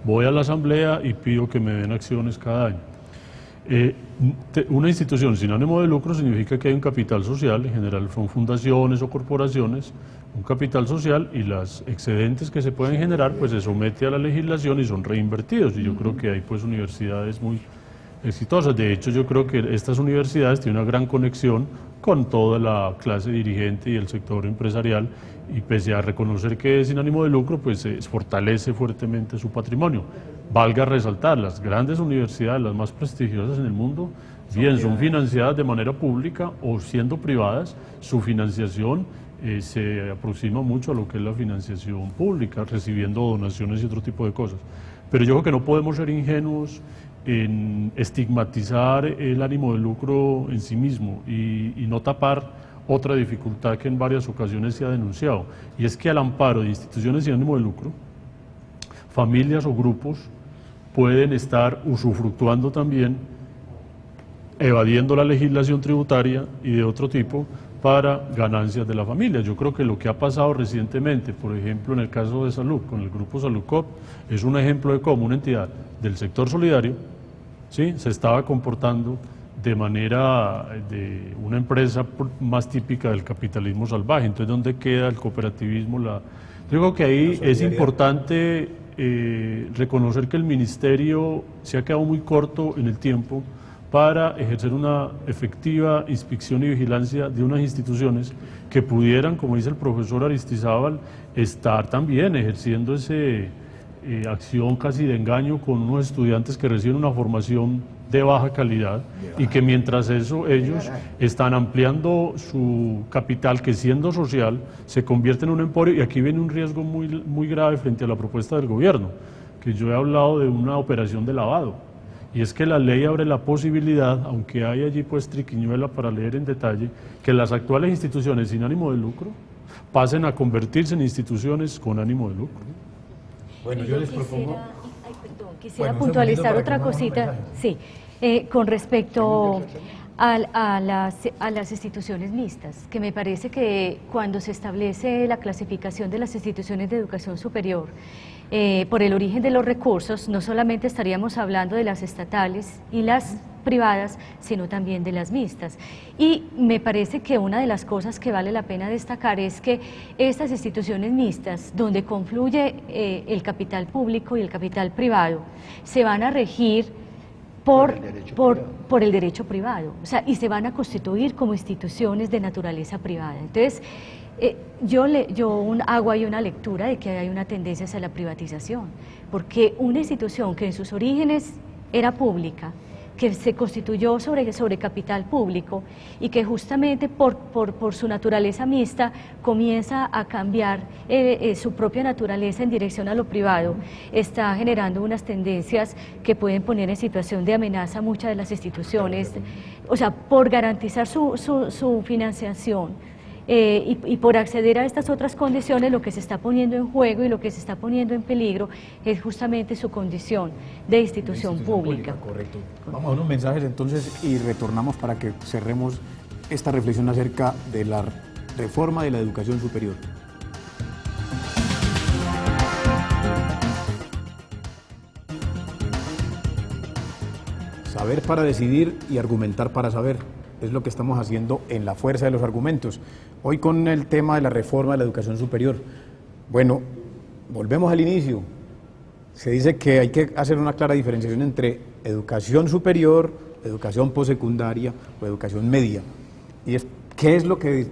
voy a la asamblea y pido que me den acciones cada año. Una institución sin ánimo de lucro significa que hay un capital social, en general son fundaciones o corporaciones, un capital social, y los excedentes que se pueden generar pues se somete a la legislación y son reinvertidos, y yo creo que hay pues universidades muy exitosas. De hecho, yo creo que estas universidades tienen una gran conexión con toda la clase dirigente y el sector empresarial, y pese a reconocer que es sin ánimo de lucro, pues se fortalece fuertemente su patrimonio. Valga resaltar, las grandes universidades, las más prestigiosas en el mundo, bien son financiadas de manera pública o siendo privadas, su financiación se aproxima mucho a lo que es la financiación pública, recibiendo donaciones y otro tipo de cosas. Pero yo creo que no podemos ser ingenuos en estigmatizar el ánimo de lucro en sí mismo y no tapar otra dificultad que en varias ocasiones se ha denunciado, y es que al amparo de instituciones sin ánimo de lucro, familias o grupos pueden estar usufructuando también, evadiendo la legislación tributaria y de otro tipo para ganancias de la familia. Yo creo que lo que ha pasado recientemente, por ejemplo en el caso de salud, con el grupo Saludcop, es un ejemplo de cómo una entidad del sector solidario, ¿sí?, se estaba comportando de manera de una empresa más típica del capitalismo salvaje. Entonces, ¿dónde queda el cooperativismo? Yo creo que ahí es importante reconocer que el ministerio se ha quedado muy corto en el tiempo para ejercer una efectiva inspección y vigilancia de unas instituciones que pudieran, como dice el profesor Aristizábal, estar también ejerciendo esa acción casi de engaño con unos estudiantes que reciben una formación de baja calidad y que mientras eso ellos están ampliando su capital, que siendo social se convierte en un emporio. Y aquí viene un riesgo muy grave frente a la propuesta del gobierno, que yo he hablado de una operación de lavado, y es que la ley abre la posibilidad, aunque hay allí pues triquiñuela para leer en detalle, que las actuales instituciones sin ánimo de lucro pasen a convertirse en instituciones con ánimo de lucro. Bueno, yo les propongo... Quisiera puntualizar otra cosita, sí, con respecto a las instituciones mixtas, que me parece que cuando se establece la clasificación de las instituciones de educación superior, por el origen de los recursos, no solamente estaríamos hablando de las estatales y las privadas, sino también de las mixtas. Y me parece que una de las cosas que vale la pena destacar es que estas instituciones mixtas, donde confluye el capital público y el capital privado, se van a regir por el derecho privado, o sea, y se van a constituir como instituciones de naturaleza privada. Entonces, yo hago ahí una lectura de que hay una tendencia hacia la privatización, porque una institución que en sus orígenes era pública, que se constituyó sobre capital público y que justamente por su naturaleza mixta comienza a cambiar su propia naturaleza en dirección a lo privado, está generando unas tendencias que pueden poner en situación de amenaza a muchas de las instituciones, o sea, por garantizar su financiación. Y por acceder a estas otras condiciones, lo que se está poniendo en juego y lo que se está poniendo en peligro es justamente su condición de institución pública. Correcto. Vamos a unos mensajes entonces y retornamos para que cerremos esta reflexión acerca de la reforma de la educación superior. Saber para decidir y argumentar para saber. Es lo que estamos haciendo en La Fuerza de los Argumentos. Hoy con el tema de la reforma de la educación superior. Bueno, volvemos al inicio. Se dice que hay que hacer una clara diferenciación entre educación superior, educación postsecundaria o educación media. Y ¿qué es lo que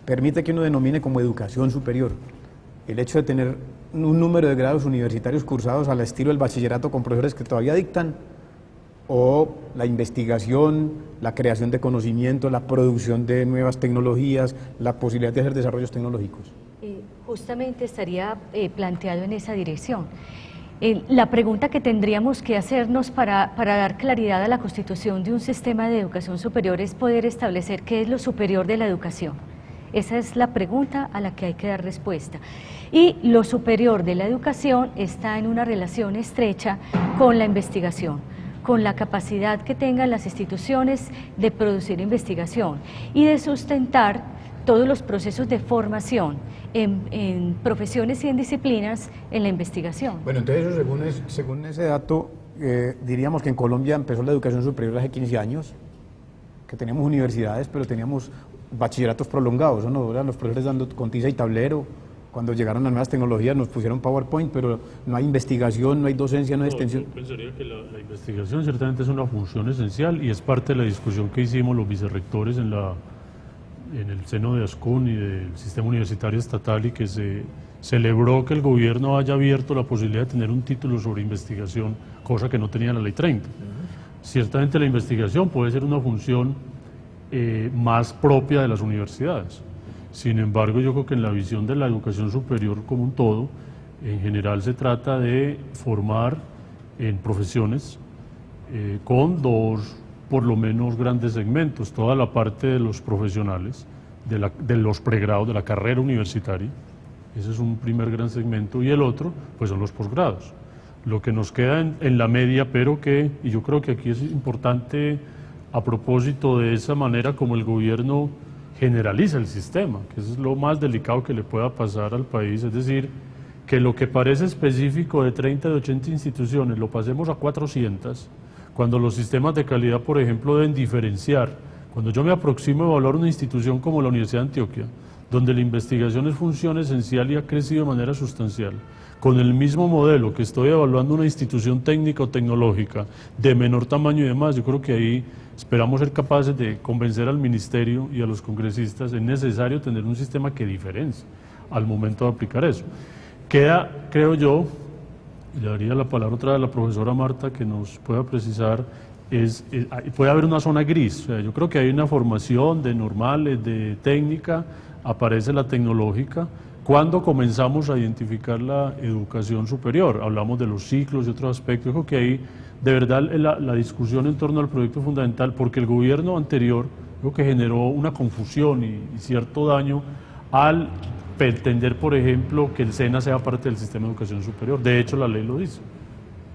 permite que uno denomine como educación superior? El hecho de tener un número de grados universitarios cursados al estilo del bachillerato con profesores que todavía dictan, o la investigación, la creación de conocimiento, la producción de nuevas tecnologías, la posibilidad de hacer desarrollos tecnológicos. Justamente estaría planteado en esa dirección. La pregunta que tendríamos que hacernos para dar claridad a la constitución de un sistema de educación superior es poder establecer qué es lo superior de la educación. Esa es la pregunta a la que hay que dar respuesta. Y lo superior de la educación está en una relación estrecha con la investigación, con la capacidad que tengan las instituciones de producir investigación y de sustentar todos los procesos de formación en profesiones y en disciplinas en la investigación. Bueno, entonces eso, según ese dato, diríamos que en Colombia empezó la educación superior hace 15 años, que teníamos universidades, pero teníamos bachilleratos prolongados, ¿no? Eran los profesores dando con tiza y tablero. Cuando llegaron las nuevas tecnologías nos pusieron PowerPoint, pero no hay investigación, no hay docencia, no hay extensión. Yo pensaría que la investigación ciertamente es una función esencial y es parte de la discusión que hicimos los vicerrectores en el seno de ASCUN y del sistema universitario estatal, y que se celebró que el gobierno haya abierto la posibilidad de tener un título sobre investigación, cosa que no tenía la ley 30. Ciertamente la investigación puede ser una función más propia de las universidades. Sin embargo, yo creo que en la visión de la educación superior como un todo, en general se trata de formar en profesiones con dos, por lo menos, grandes segmentos. Toda la parte de los profesionales, de los pregrados, de la carrera universitaria, ese es un primer gran segmento, y el otro, pues son los posgrados. Lo que nos queda en la media, pero que, y yo creo que aquí es importante, a propósito de esa manera como el gobierno generaliza el sistema, que eso es lo más delicado que le pueda pasar al país, es decir, que lo que parece específico de 30, de 80 instituciones, lo pasemos a 400, cuando los sistemas de calidad, por ejemplo, deben diferenciar. Cuando yo me aproximo a evaluar una institución como la Universidad de Antioquia, donde la investigación es función esencial y ha crecido de manera sustancial, con el mismo modelo que estoy evaluando una institución técnica o tecnológica de menor tamaño y demás, yo creo que ahí esperamos ser capaces de convencer al ministerio y a los congresistas, es necesario tener un sistema que diferencie al momento de aplicar eso. Queda, creo yo, y le daría la palabra otra vez a la profesora Marta que nos pueda precisar, puede haber una zona gris. O sea, yo creo que hay una formación de normales, de técnica, aparece la tecnológica. ¿Cuándo comenzamos a identificar la educación superior? Hablamos de los ciclos y otros aspectos. Yo creo que ahí, de verdad, la discusión en torno al proyecto es fundamental, porque el gobierno anterior creo que generó una confusión y cierto daño al pretender, por ejemplo, que el SENA sea parte del sistema de educación superior. De hecho, la ley lo dice.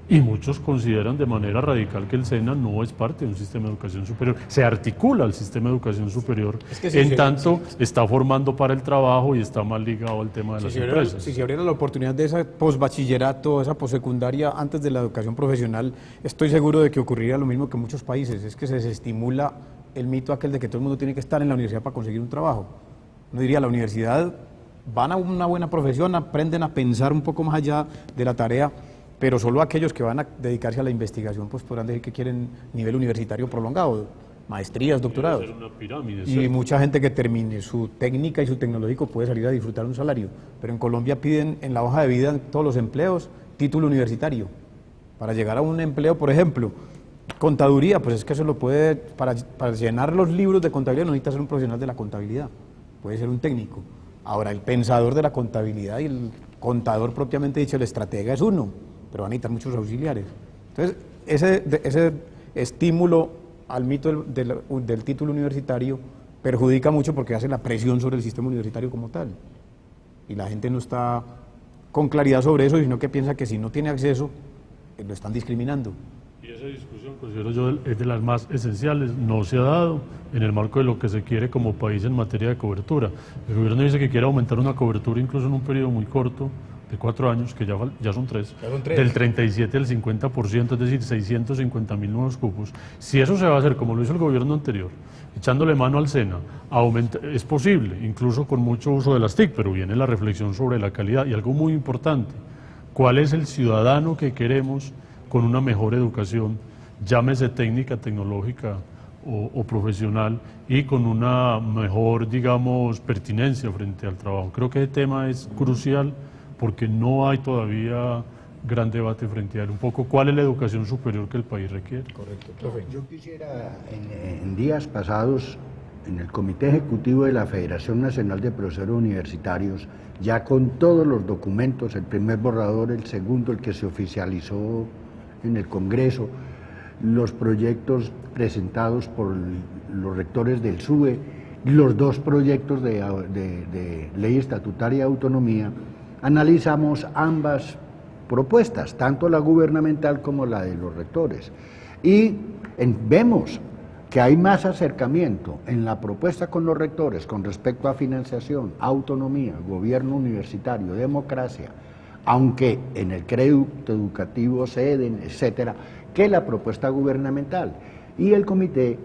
Y muchos consideran de manera radical que el SENA no es parte de un sistema de educación superior. Se articula al sistema de educación superior, en tanto está formando para el trabajo y está más ligado al tema de las empresas. Si se abriera la oportunidad de ese posbachillerato, esa posecundaria antes de la educación profesional, estoy seguro de que ocurriría lo mismo que en muchos países, es que se desestimula el mito aquel de que todo el mundo tiene que estar en la universidad para conseguir un trabajo. Uno diría, la universidad, van a una buena profesión, aprenden a pensar un poco más allá de la tarea, pero solo aquellos que van a dedicarse a la investigación pues podrán decir que quieren nivel universitario prolongado, maestrías, doctorados. Una pirámide, y mucha gente que termine su técnica y su tecnológico puede salir a disfrutar un salario, pero en Colombia piden en la hoja de vida, en todos los empleos, título universitario. Para llegar a un empleo, por ejemplo, contaduría, pues es que eso lo puede, para llenar los libros de contabilidad no necesita ser un profesional de la contabilidad, puede ser un técnico. Ahora, el pensador de la contabilidad y el contador propiamente dicho, el estratega es uno, pero van a necesitar muchos auxiliares. Entonces, ese estímulo al mito del título universitario perjudica mucho porque hace la presión sobre el sistema universitario como tal. Y la gente no está con claridad sobre eso, sino que piensa que si no tiene acceso, lo están discriminando. Y esa discusión, considero yo, es de las más esenciales. No se ha dado en el marco de lo que se quiere como país en materia de cobertura. El gobierno dice que quiere aumentar una cobertura incluso en un periodo muy corto, de 4 años, que ya son 3, del 37 al 50%, es decir, 650.000 nuevos cupos. Si eso se va a hacer como lo hizo el gobierno anterior, echándole mano al SENA, es posible, incluso con mucho uso de las TIC, pero viene la reflexión sobre la calidad. Y algo muy importante, ¿cuál es el ciudadano que queremos con una mejor educación, llámese técnica, tecnológica o profesional, y con una mejor, digamos, pertinencia frente al trabajo? Creo que ese tema es crucial porque no hay todavía gran debate frente a él. Un poco, ¿cuál es la educación superior que el país requiere? Correcto, profe. Yo quisiera, en días pasados, en el Comité Ejecutivo de la Federación Nacional de Profesores Universitarios, ya con todos los documentos, el primer borrador, el segundo, el que se oficializó en el Congreso, los proyectos presentados por los rectores del SUBE, los 2 proyectos de ley estatutaria de autonomía, analizamos ambas propuestas, tanto la gubernamental como la de los rectores, y vemos que hay más acercamiento en la propuesta con los rectores con respecto a financiación, autonomía, gobierno universitario, democracia, aunque en el crédito educativo ceden, etcétera, que la propuesta gubernamental. Y el comité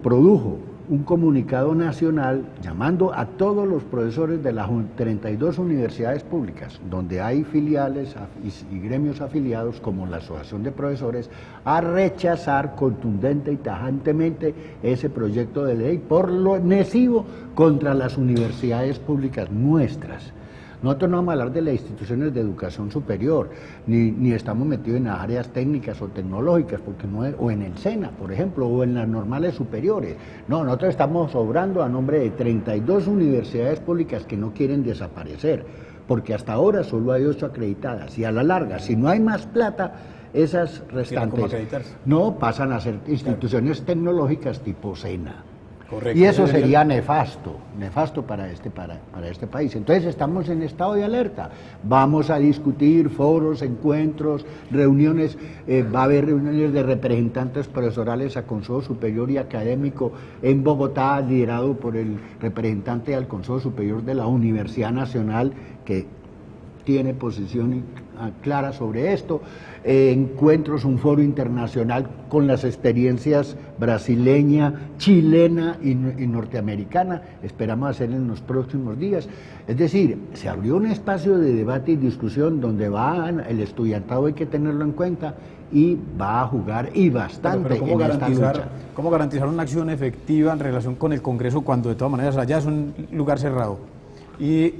produjo un comunicado nacional llamando a todos los profesores de las 32 universidades públicas, donde hay filiales y gremios afiliados como la Asociación de Profesores, a rechazar contundente y tajantemente ese proyecto de ley por lo necivo contra las universidades públicas nuestras, Nosotros no vamos a hablar de las instituciones de educación superior, ni estamos metidos en las áreas técnicas o tecnológicas, porque no es, o en el SENA, por ejemplo, o en las normales superiores. No, nosotros estamos obrando a nombre de 32 universidades públicas que no quieren desaparecer, porque hasta ahora solo hay 8 acreditadas, y a la larga, si no hay más plata, esas restantes no pasan a ser instituciones tecnológicas tipo SENA. Correcto. Y eso sería nefasto para este país. Entonces estamos en estado de alerta. Vamos a discutir foros, encuentros, reuniones, va a haber reuniones de representantes profesorales a Consejo Superior y Académico en Bogotá, liderado por el representante al Consejo Superior de la Universidad Nacional, que tiene posición clara sobre esto, encuentros, un foro internacional con las experiencias brasileña, chilena y norteamericana, esperamos hacer en los próximos días. Es decir, se abrió un espacio de debate y discusión donde el estudiantado, hay que tenerlo en cuenta, y va a jugar y bastante ¿cómo en esta lucha. ¿Cómo garantizar una acción efectiva en relación con el Congreso cuando de todas maneras allá es un lugar cerrado? Y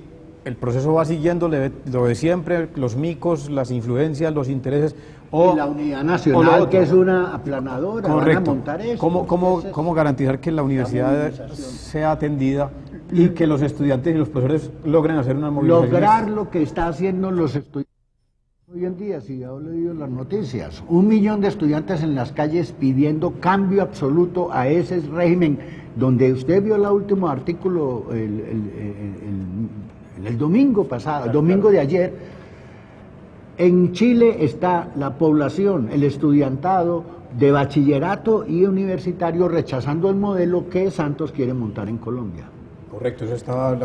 el proceso va siguiendo lo de siempre, los micos, las influencias, los intereses. Y la unidad nacional, que es una aplanadora. Correcto. Van a montar eso. ¿Cómo garantizar que la universidad sea atendida y que los estudiantes y los profesores logren hacer una movilización? Lograr lo que está haciendo los estudiantes hoy en día, si ya he leído las noticias, 1 millón de estudiantes en las calles pidiendo cambio absoluto a ese régimen, donde usted vio el último artículo el domingo pasado, el domingo de ayer. En Chile está la población, el estudiantado de bachillerato y universitario rechazando el modelo que Santos quiere montar en Colombia. Correcto, eso estaba,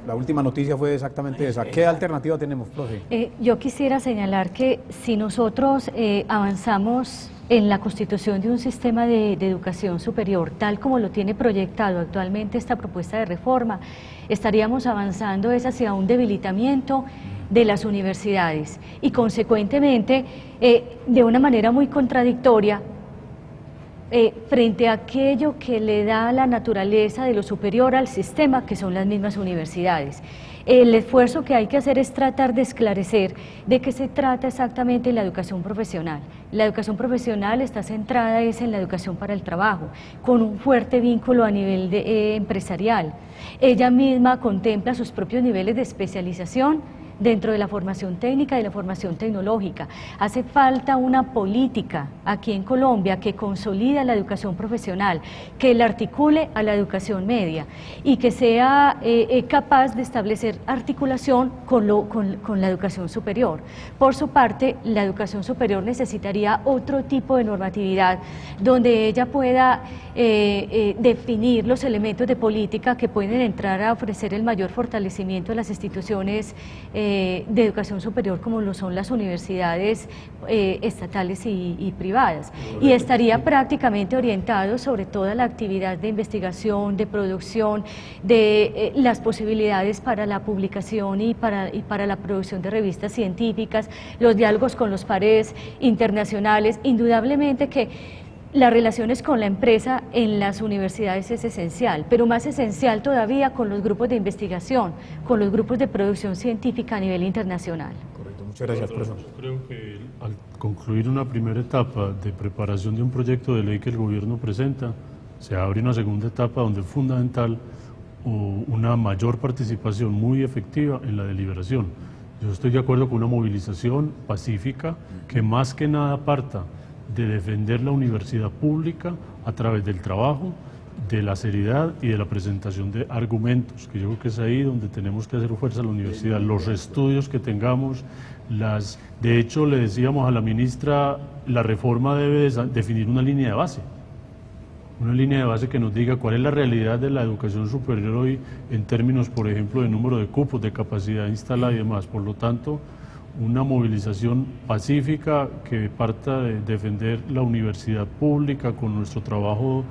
la última noticia fue exactamente esa. ¿Qué alternativa tenemos, profe? Yo quisiera señalar que si nosotros avanzamos en la constitución de un sistema de educación superior, tal como lo tiene proyectado actualmente esta propuesta de reforma, estaríamos avanzando hacia un debilitamiento de las universidades y consecuentemente de una manera muy contradictoria frente a aquello que le da la naturaleza de lo superior al sistema, que son las mismas universidades. El esfuerzo que hay que hacer es tratar de esclarecer de qué se trata exactamente la educación profesional. La educación profesional está centrada en la educación para el trabajo, con un fuerte vínculo a nivel empresarial. Ella misma contempla sus propios niveles de especialización dentro de la formación técnica y la formación tecnológica. Hace falta una política aquí en Colombia que consolida la educación profesional, que la articule a la educación media y que sea capaz de establecer articulación con la educación superior. Por su parte, la educación superior necesitaría otro tipo de normatividad donde ella pueda definir los elementos de política que pueden entrar a ofrecer el mayor fortalecimiento de las instituciones de educación superior como lo son las universidades estatales y privadas, y estaría prácticamente orientado sobre toda la actividad de investigación, de producción, de las posibilidades para la publicación y para la producción de revistas científicas, los diálogos con los pares internacionales. Indudablemente que las relaciones con la empresa en las universidades es esencial, pero más esencial todavía con los grupos de investigación, con los grupos de producción científica a nivel internacional. Correcto, muchas gracias, profesor. Yo creo que al concluir una primera etapa de preparación de un proyecto de ley que el gobierno presenta, se abre una segunda etapa donde es fundamental una mayor participación muy efectiva en la deliberación. Yo estoy de acuerdo con una movilización pacífica que más que nada parta de defender la universidad pública a través del trabajo, de la seriedad y de la presentación de argumentos, que yo creo que es ahí donde tenemos que hacer fuerza a la universidad, los estudios que tengamos, de hecho le decíamos a la ministra, la reforma debe definir una línea de base que nos diga cuál es la realidad de la educación superior hoy en términos, por ejemplo, de número de cupos, de capacidad instalada y demás. Por lo tanto, una movilización pacífica que parta de defender la universidad pública con nuestro trabajo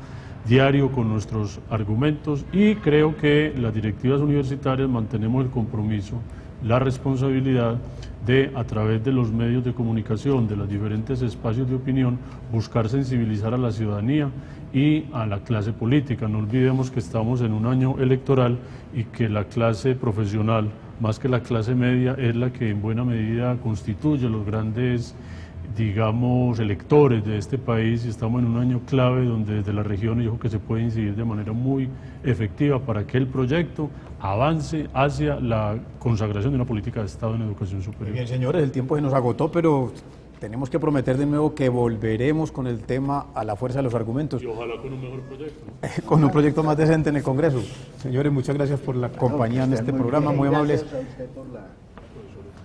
diario, con nuestros argumentos, y creo que las directivas universitarias mantenemos el compromiso, la responsabilidad de, a través de los medios de comunicación, de los diferentes espacios de opinión, buscar sensibilizar a la ciudadanía y a la clase política. No olvidemos que estamos en un año electoral y que la clase profesional más que la clase media, es la que en buena medida constituye los grandes, digamos, electores de este país, y estamos en un año clave donde desde la región yo creo que se puede incidir de manera muy efectiva para que el proyecto avance hacia la consagración de una política de Estado en educación superior. Muy bien, señores, el tiempo se nos agotó, pero tenemos que prometer de nuevo que volveremos con el tema a la fuerza de los argumentos. Y ojalá con un mejor proyecto, ¿no? Con un proyecto más decente en el Congreso. Señores, muchas gracias por la compañía en este programa, muy amables.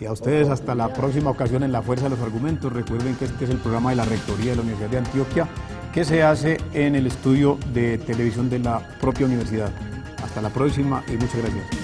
Y a ustedes hasta la próxima ocasión en La Fuerza de los Argumentos. Recuerden que este es el programa de la Rectoría de la Universidad de Antioquia, que se hace en el estudio de televisión de la propia universidad. Hasta la próxima y muchas gracias.